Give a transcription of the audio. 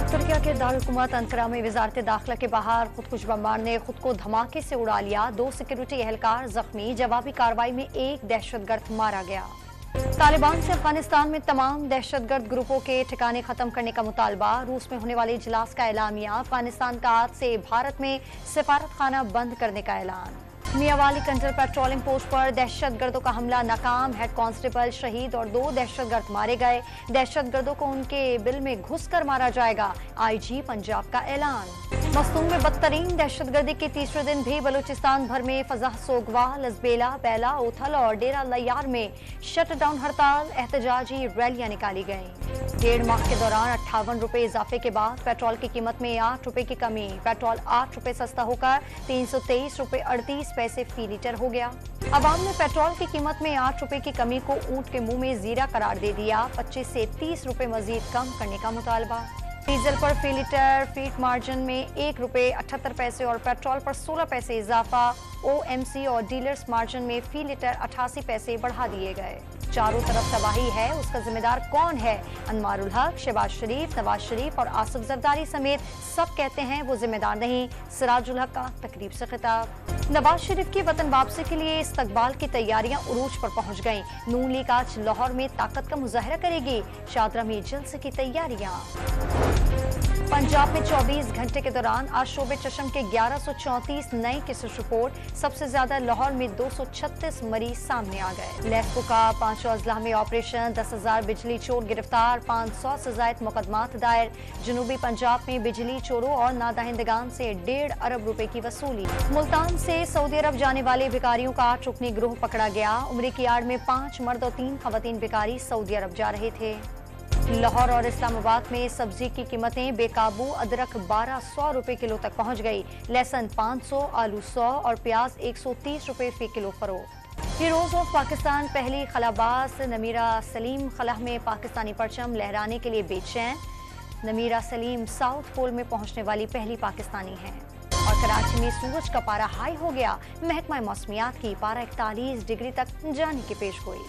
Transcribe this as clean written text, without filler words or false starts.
तुर्किया के दारुल-हुकूमत अंकारा में वजारत दाखिला के बाहर खुदकुश बमबार ने खुद को धमाके से उड़ा लिया। 2 सिक्योरिटी एहलकार जख्मी। जवाबी कार्रवाई में एक दहशतगर्द मारा गया। तालिबान से अफगानिस्तान में तमाम दहशतगर्द ग्रुपों के ठिकाने खत्म करने का मुतालबा। रूस में होने वाले इजलास का एलामिया। अफगानिस्तान का आज से भारत में सिफारत खाना बंद करने का ऐलान। मियावाली कंट्रोल पेट्रोलिंग पोस्ट पर दहशतगर्दों का हमला नाकाम। हेड कांस्टेबल शहीद और 2 दहशतगर्द मारे गए। दहशतगर्दों को उनके बिल में घुसकर मारा जाएगा। आईजी पंजाब का ऐलान। मस्तूम में बदतरीन दहशतगर्दी के तीसरे दिन भी बलूचिस्तान भर में फजा सोगवा, लजबेला, बेला, ओथल और डेरा लयार में शटडाउन हड़ताल, एहतजाजी रैलियां निकाली गईं। 1.5 माह के दौरान 58 रुपए इजाफे के बाद पेट्रोल की कीमत में 8 रुपए की कमी। पेट्रोल 8 रुपए सस्ता होकर 323 रुपए 38 पैसे फी लीटर हो गया। अवाम ने पेट्रोल की कीमत में 8 रुपए की कमी को ऊंट के मुंह में जीरा करार दे दिया। 25 से 30 रुपए मजीद कम करने का मुतालबा। डीजल पर फी लीटर फीट मार्जिन में 1 रुपए 78 पैसे और पेट्रोल पर 16 पैसे इजाफा। ओएमसी और डीलर्स मार्जिन में फी लीटर 88 पैसे बढ़ा दिए गए। चारों तरफ तबाही है, उसका जिम्मेदार कौन है? अनवारुल हक, शहबाज शरीफ, नवाज शरीफ और आसिफ जरदारी समेत सब कहते हैं वो जिम्मेदार नहीं। सिराजुल हक का तकरीब से खिताब। नवाज शरीफ की वतन वापसी के लिए इस्तकबाल की तैयारियां उरूज पर पहुंच गईं। नून लीग आज लाहौर में ताकत का मुजाहरा करेगी। शादरा में जलसे की तैयारियां। पंजाब में 24 घंटे के दौरान आज शोबे चशम के 1134 नए केसेस रिपोर्ट। सबसे ज्यादा लाहौर में 236 मरीज सामने आ गए। लेस्को का 5 अजला में ऑपरेशन। 10,000 बिजली चोर गिरफ्तार। 500 से ज्यादा मुकदमात दायर। जनूबी पंजाब में बिजली चोरों और नादहिंदगान से 1.5 अरब रुपए की वसूली। मुल्तान से सऊदी अरब जाने वाले भिखारियों का 8 रुकनी गिरोह पकड़ा गया। उम्र की आड़ में 5 मर्द और 3 खवातीन भिखारी सऊदी अरब जा रहे थे। लाहौर और इस्लामाबाद में सब्जी की कीमतें बेकाबू। अदरक 1200 रुपए किलो तक पहुंच गई। लहसुन 500, आलू 100 और प्याज 130 रुपए फी किलो फरोख्त। हीरोज ऑफ पाकिस्तान पहली खलाबाज नमीरा सलीम खलाह में पाकिस्तानी परचम लहराने के लिए बेचैन। नमीरा सलीम साउथ पोल में पहुंचने वाली पहली पाकिस्तानी है। और कराची में सूरज का पारा हाई हो गया। महकमा मौसमियात की पारा 41 डिग्री तक जाने की पेशगोई।